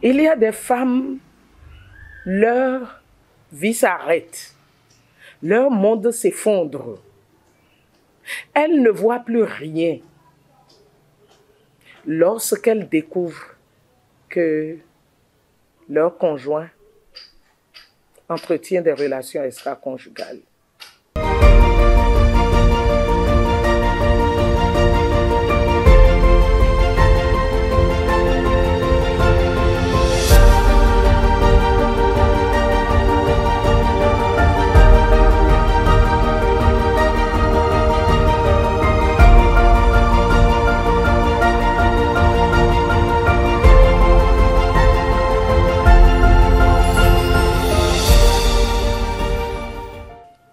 Il y a des femmes, leur vie s'arrête, leur monde s'effondre. Elles ne voient plus rien lorsqu'elles découvrent que leur conjoint entretient des relations extra-conjugales.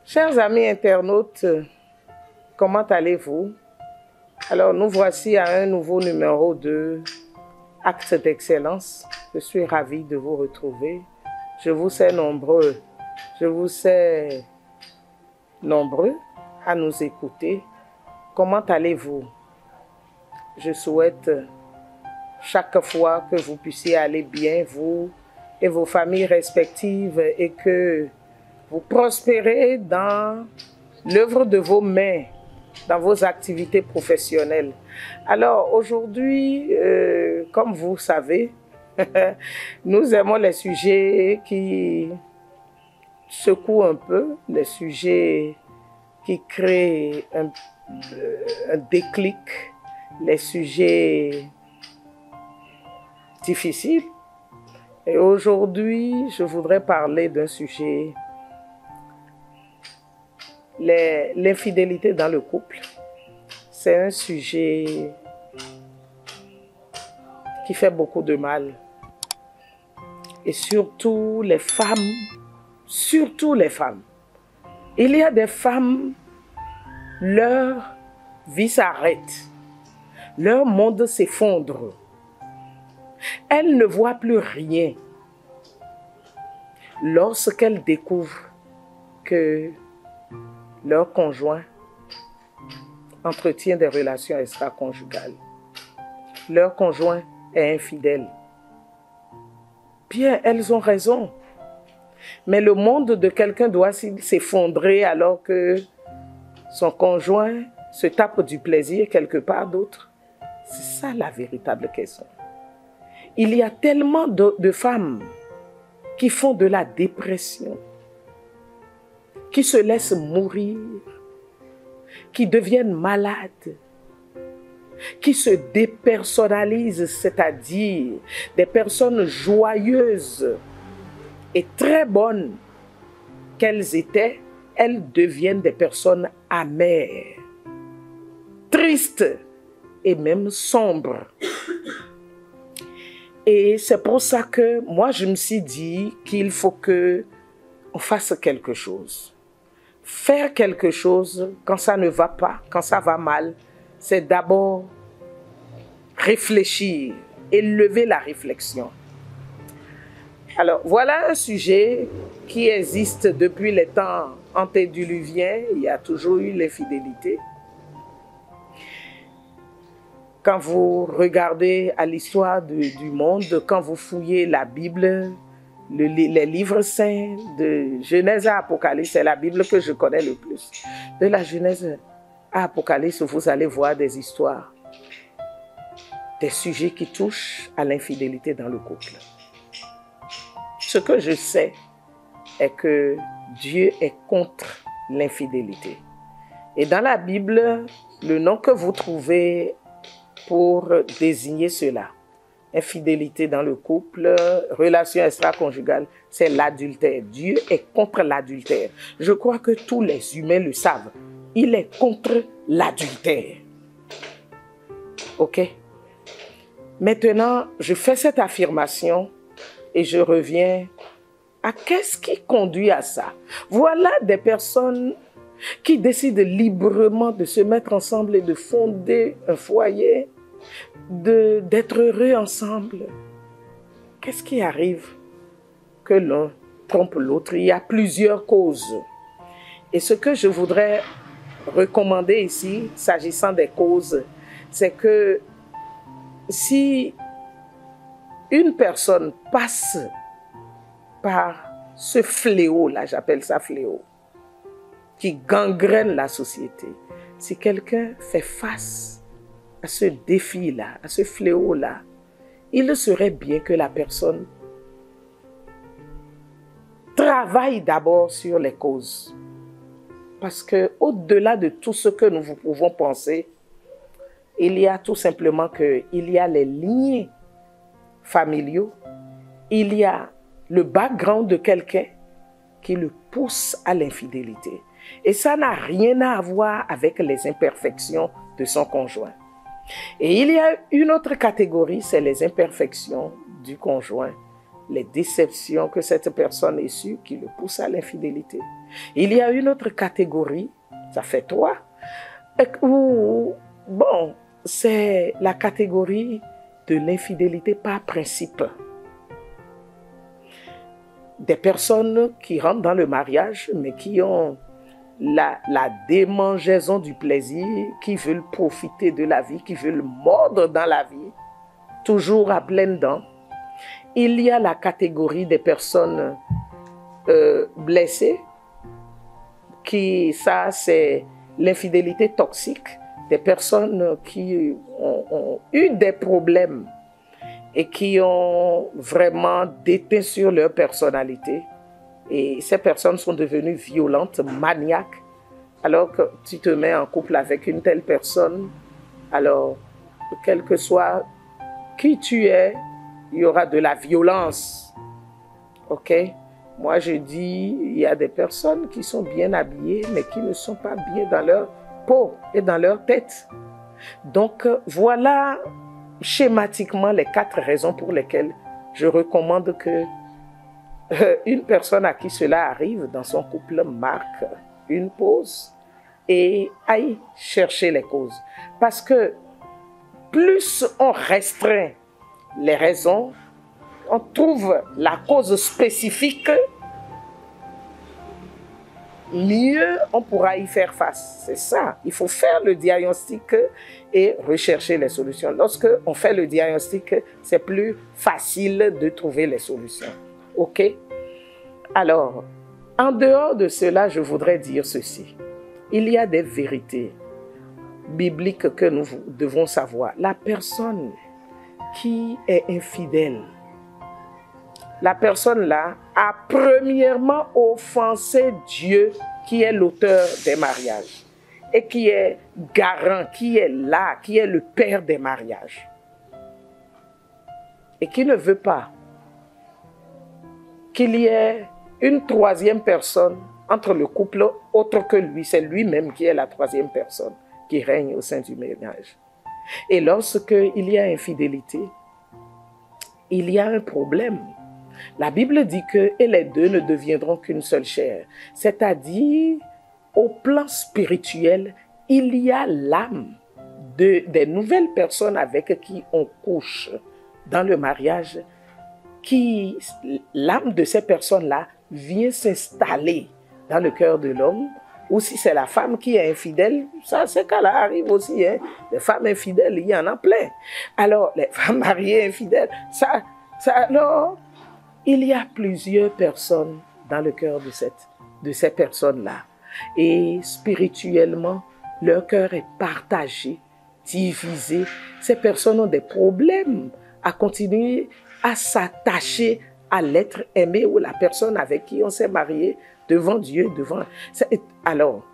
Chers amis internautes, comment allez-vous? Alors, nous voici à un nouveau numéro de Actes d'Excellence. Je suis ravie de vous retrouver. Je vous sais nombreux à nous écouter. Comment allez-vous? Je souhaite chaque fois que vous puissiez aller bien, vous et vos familles respectives, et que vous prospérez dans l'œuvre de vos mains, dans vos activités professionnelles. Alors aujourd'hui, comme vous savez, nous aimons les sujets qui secouent un peu, les sujets qui créent un déclic, les sujets difficiles. Et aujourd'hui, je voudrais parler d'un sujet, l'infidélité dans le couple. C'est un sujet qui fait beaucoup de mal. Et surtout les femmes, Il y a des femmes, leur vie s'arrête, leur monde s'effondre. Elles ne voient plus rien lorsqu'elles découvrent que leur conjoint entretient des relations extra-conjugales. Leur conjoint est infidèle. Bien, elles ont raison. Mais le monde de quelqu'un doit s'effondrer alors que son conjoint se tape du plaisir quelque part d'autre. C'est ça la véritable question. Il y a tellement de femmes qui font de la dépression, qui se laissent mourir, qui deviennent malades, qui se dépersonnalisent, c'est-à-dire des personnes joyeuses et très bonnes qu'elles étaient, elles deviennent des personnes amères, tristes et même sombres. Et c'est pour ça que moi je me suis dit qu'il faut qu'on fasse quelque chose. Faire quelque chose quand ça ne va pas, quand ça va mal, c'est d'abord réfléchir, élever la réflexion. Alors, voilà un sujet qui existe depuis les temps antédiluviens. Il y a toujours eu l'infidélité. Quand vous regardez à l'histoire du monde, quand vous fouillez la Bible, les livres saints de Genèse à Apocalypse, c'est la Bible que je connais le plus. De la Genèse à Apocalypse, vous allez voir des histoires, des sujets qui touchent à l'infidélité dans le couple. Ce que je sais est que Dieu est contre l'infidélité. Et dans la Bible, le nom que vous trouvez pour désigner cela, infidélité dans le couple, relation extra-conjugale, c'est l'adultère. Dieu est contre l'adultère. Je crois que tous les humains le savent. Il est contre l'adultère. Ok? Maintenant, je fais cette affirmation et je reviens à qu'est-ce qui conduit à ça. Voilà des personnes qui décident librement de se mettre ensemble et de fonder un foyer, d'être heureux ensemble. Qu'est-ce qui arrive que l'un trompe l'autre? Il y a plusieurs causes. Et ce que je voudrais recommander ici, s'agissant des causes, c'est que si une personne passe par ce fléau-là, j'appelle ça fléau, qui gangrène la société, si quelqu'un fait face à ce défi-là, à ce fléau-là, il serait bien que la personne travaille d'abord sur les causes. Parce que au-delà de tout ce que nous pouvons penser, il y a tout simplement il y a les liens familiaux, il y a le background de quelqu'un qui le pousse à l'infidélité. Et ça n'a rien à voir avec les imperfections de son conjoint. Et il y a une autre catégorie, c'est les imperfections du conjoint, les déceptions que cette personne a eues qui le poussent à l'infidélité. Il y a une autre catégorie, ça fait 3, où, bon, c'est la catégorie de l'infidélité par principe. Des personnes qui rentrent dans le mariage, mais qui ont la démangeaison du plaisir, qui veulent profiter de la vie, qui veulent mordre dans la vie, toujours à pleines dents. Il y a la catégorie des personnes blessées, ça c'est l'infidélité toxique, des personnes qui ont eu des problèmes et qui ont vraiment déteint sur leur personnalité. Et ces personnes sont devenues violentes, maniaques. Alors que tu te mets en couple avec une telle personne, alors, quel que soit qui tu es, il y aura de la violence. Ok? Moi, je dis, il y a des personnes qui sont bien habillées, mais qui ne sont pas bien dans leur peau et dans leur tête. Donc, voilà schématiquement les 4 raisons pour lesquelles je recommande que une personne à qui cela arrive dans son couple marque une pause et aille chercher les causes. Parce que plus on restreint les raisons, on trouve la cause spécifique, mieux on pourra y faire face. C'est ça, il faut faire le diagnostic et rechercher les solutions. Lorsque on fait le diagnostic, c'est plus facile de trouver les solutions. Ok? Alors, en dehors de cela, je voudrais dire ceci. Il y a des vérités bibliques que nous devons savoir. La personne qui est infidèle, la personne-là a premièrement offensé Dieu qui est l'auteur des mariages et qui est garant, qui est là, qui est le père des mariages et qui ne veut pas qu'il y ait une 3e personne entre le couple autre que lui. C'est lui-même qui est la 3e personne qui règne au sein du ménage. Et lorsqu'il y a infidélité, il y a un problème. La Bible dit que et les deux ne deviendront qu'une seule chair. C'est-à-dire, au plan spirituel, il y a l'âme des nouvelles personnes avec qui on couche dans le mariage, l'âme de ces personnes-là vient s'installer dans le cœur de l'homme. Ou si c'est la femme qui est infidèle, ça, ces cas-là arrivent aussi. Hein. Les femmes infidèles, il y en a plein. Alors, les femmes mariées infidèles, alors, il y a plusieurs personnes dans le cœur de ces personnes-là. Et spirituellement, leur cœur est partagé, divisé. Ces personnes ont des problèmes à continuer à s'attacher à l'être aimé ou la personne avec qui on s'est marié devant Dieu, devant... Alors,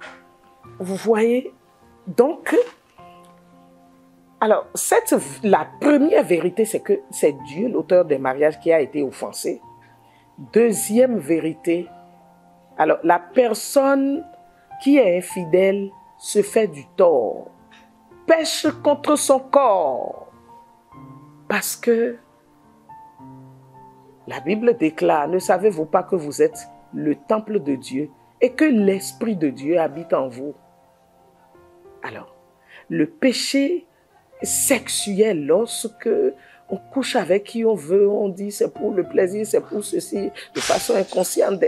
vous voyez, donc, alors, la première vérité, c'est que c'est Dieu, l'auteur des mariages, qui a été offensé. Deuxième vérité, alors, la personne qui est infidèle se fait du tort, pêche contre son corps, parce que la Bible déclare, ne savez-vous pas que vous êtes le temple de Dieu et que l'Esprit de Dieu habite en vous? Alors, le péché sexuel, lorsque on couche avec qui on veut, on dit c'est pour le plaisir, c'est pour ceci, de façon inconsciente,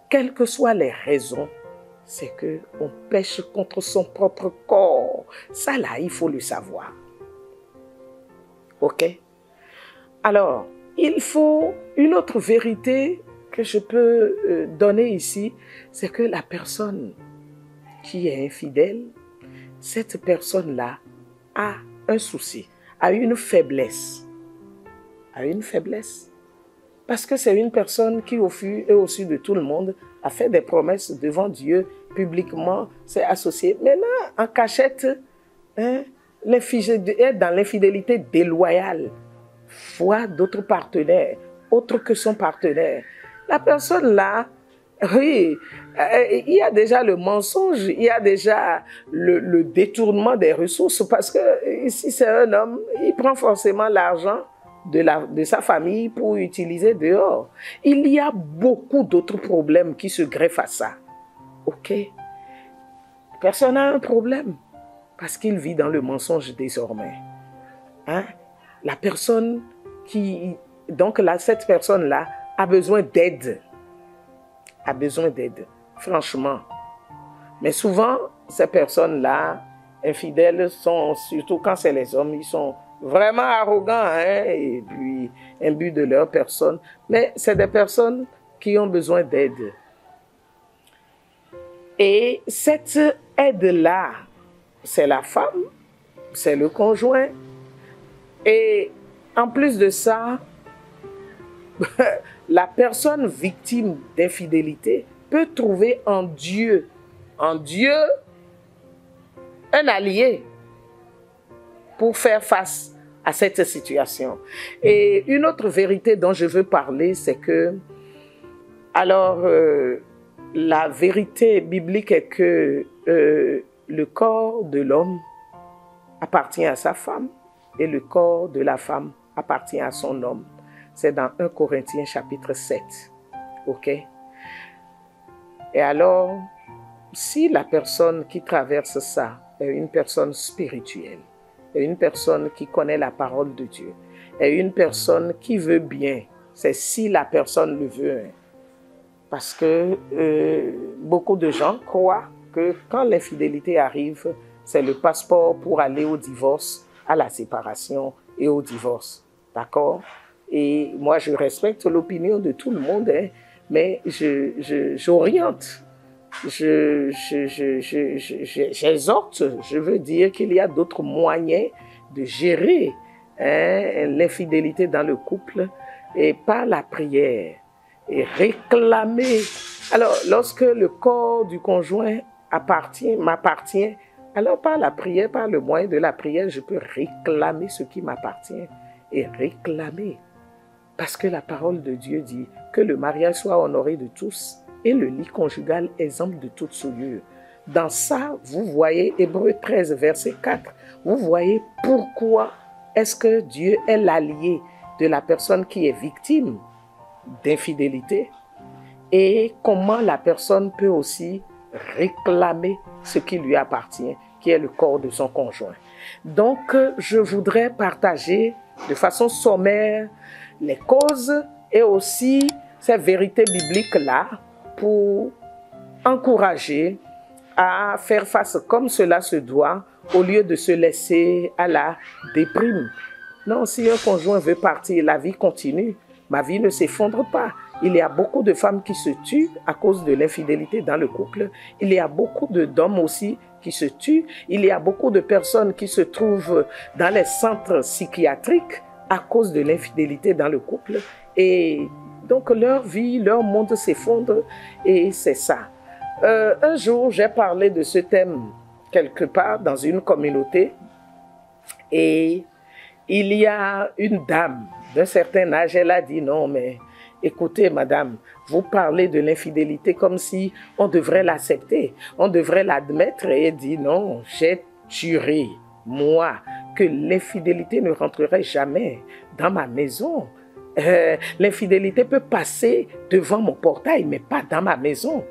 quelles que soient les raisons, c'est qu'on pêche contre son propre corps. Ça là, il faut le savoir. Ok? Alors, il faut une autre vérité que je peux donner ici, c'est que la personne qui est infidèle, cette personne-là a un souci, a une faiblesse. Parce que c'est une personne qui, au fur et au su de tout le monde, a fait des promesses devant Dieu, publiquement, s'est associé. Maintenant, en cachette, est dans l'infidélité déloyale, voit d'autres partenaires, autres que son partenaire. La personne là, oui, il y a déjà le mensonge, il y a déjà le détournement des ressources, parce que si c'est un homme, il prend forcément l'argent de sa famille pour utiliser dehors. Il y a beaucoup d'autres problèmes qui se greffent à ça. Ok? Personne n'a un problème parce qu'il vit dans le mensonge désormais. Hein? La personne cette personne-là a besoin d'aide. Franchement. Mais souvent, ces personnes-là, infidèles, surtout quand c'est les hommes, ils sont vraiment arrogants, hein, et puis imbus de leur personne. Mais c'est des personnes qui ont besoin d'aide. Et cette aide-là, c'est la femme, c'est le conjoint. Et en plus de ça, la personne victime d'infidélité peut trouver en Dieu un allié pour faire face à cette situation. Et une autre vérité dont je veux parler, c'est que, la vérité biblique est que le corps de l'homme appartient à sa femme et le corps de la femme appartient à son homme. C'est dans 1 Corinthiens chapitre 7. Ok? Et alors, si la personne qui traverse ça est une personne spirituelle, est une personne qui connaît la parole de Dieu, est une personne qui veut bien, c'est si la personne le veut. Hein. Parce que beaucoup de gens croient que quand l'infidélité arrive, c'est le passeport pour aller au divorce, à la séparation et au divorce. D'accord? Et moi, je respecte l'opinion de tout le monde, hein, mais j'oriente, j'exhorte, je veux dire qu'il y a d'autres moyens de gérer l'infidélité dans le couple et par la prière et réclamer. Alors, lorsque le corps du conjoint m'appartient, alors par la prière, par le moyen de la prière, je peux réclamer ce qui m'appartient et réclamer. Parce que la parole de Dieu dit que le mariage soit honoré de tous et le lit conjugal exempt de toute souillure. Dans ça, vous voyez Hébreux 13, verset 4, vous voyez pourquoi est-ce que Dieu est l'allié de la personne qui est victime d'infidélité et comment la personne peut aussi réclamer ce qui lui appartient, qui est le corps de son conjoint. Donc, je voudrais partager de façon sommaire les causes et aussi ces vérités bibliques-là pour encourager à faire face comme cela se doit au lieu de se laisser à la déprime. Non, si un conjoint veut partir, la vie continue. Ma vie ne s'effondre pas. Il y a beaucoup de femmes qui se tuent à cause de l'infidélité dans le couple. Il y a beaucoup d'hommes aussi qui se tuent. Il y a beaucoup de personnes qui se trouvent dans les centres psychiatriques à cause de l'infidélité dans le couple. Et donc leur vie, leur monde s'effondre et c'est ça. Un jour, j'ai parlé de ce thème quelque part dans une communauté et il y a une dame d'un certain âge, elle a dit non mais écoutez madame, vous parlez de l'infidélité comme si on devrait l'accepter, on devrait l'admettre et elle dit non, j'ai juré, moi, que l'infidélité ne rentrerait jamais dans ma maison. L'infidélité peut passer devant mon portail mais pas dans ma maison.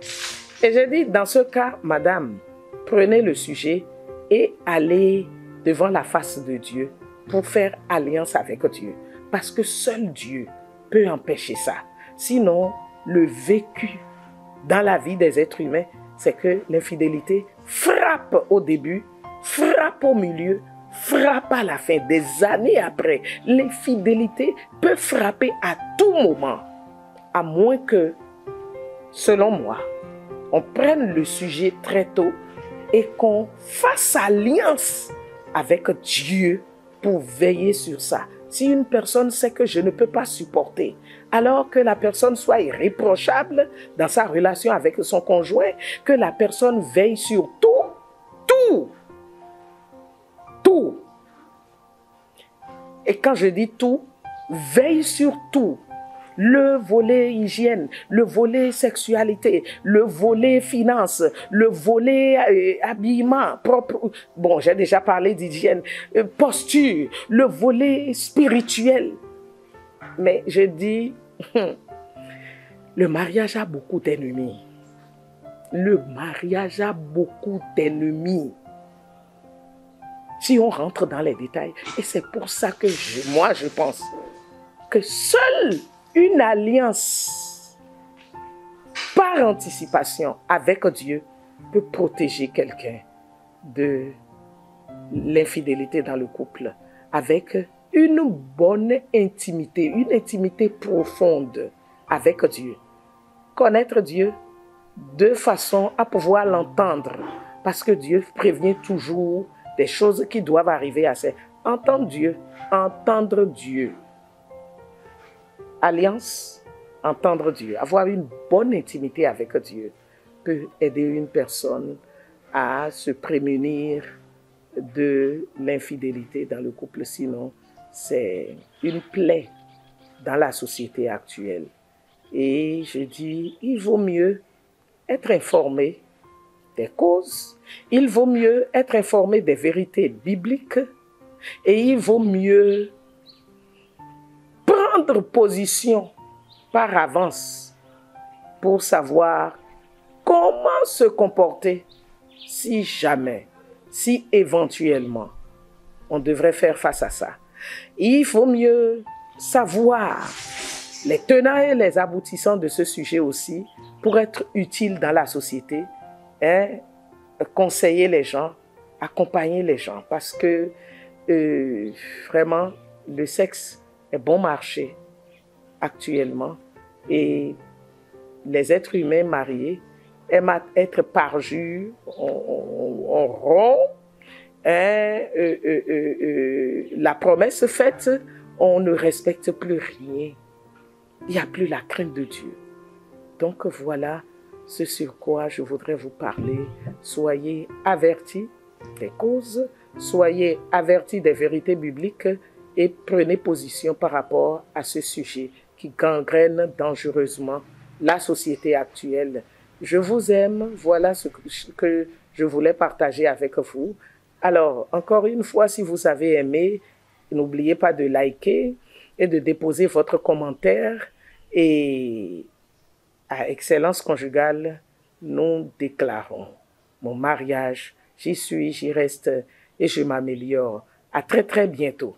Et j'ai dit, dans ce cas, madame, prenez le sujet et allez devant la face de Dieu pour faire alliance avec Dieu. Parce que seul Dieu peut empêcher ça. Sinon, le vécu dans la vie des êtres humains, c'est que l'infidélité frappe au début, frappe au milieu, frappe à la fin, des années après. L'infidélité peut frapper à tout moment, à moins que, selon moi, on prenne le sujet très tôt et qu'on fasse alliance avec Dieu pour veiller sur ça. Si une personne sait que je ne peux pas supporter, alors que la personne soit irréprochable dans sa relation avec son conjoint, que la personne veille sur tout. Et quand je dis tout, veille sur tout. Le volet hygiène, le volet sexualité, le volet finance, le volet habillement propre. Bon, j'ai déjà parlé d'hygiène, posture, le volet spirituel. Mais je dis, le mariage a beaucoup d'ennemis. Le mariage a beaucoup d'ennemis. Si on rentre dans les détails, et c'est pour ça que moi je pense que seule une alliance par anticipation avec Dieu peut protéger quelqu'un de l'infidélité dans le couple, avec une bonne intimité, une intimité profonde avec Dieu. Connaître Dieu de façon à pouvoir l'entendre, parce que Dieu prévient toujours des choses qui doivent arriver à ses... Entendre Dieu. Alliance, entendre Dieu. Avoir une bonne intimité avec Dieu peut aider une personne à se prémunir de l'infidélité dans le couple. Sinon, c'est une plaie dans la société actuelle. Et je dis, il vaut mieux être informé des causes, il vaut mieux être informé des vérités bibliques et il vaut mieux prendre position par avance pour savoir comment se comporter si jamais, si éventuellement, on devrait faire face à ça. Il faut mieux savoir les tenants et les aboutissants de ce sujet aussi pour être utile dans la société, conseiller les gens, accompagner les gens, parce que vraiment, le sexe est bon marché actuellement et les êtres humains mariés aiment être parjus, on rompt, la promesse faite, on ne respecte plus rien. Il n'y a plus la crainte de Dieu. Donc voilà ce sur quoi je voudrais vous parler. Soyez avertis des causes, soyez avertis des vérités bibliques et prenez position par rapport à ce sujet qui gangrène dangereusement la société actuelle. Je vous aime, voilà ce que je voulais partager avec vous. Alors, encore une fois, si vous avez aimé, n'oubliez pas de liker et de déposer votre commentaire. Et à Excellence Conjugale, nous déclarons mon mariage, j'y suis, j'y reste et je m'améliore. À très très bientôt.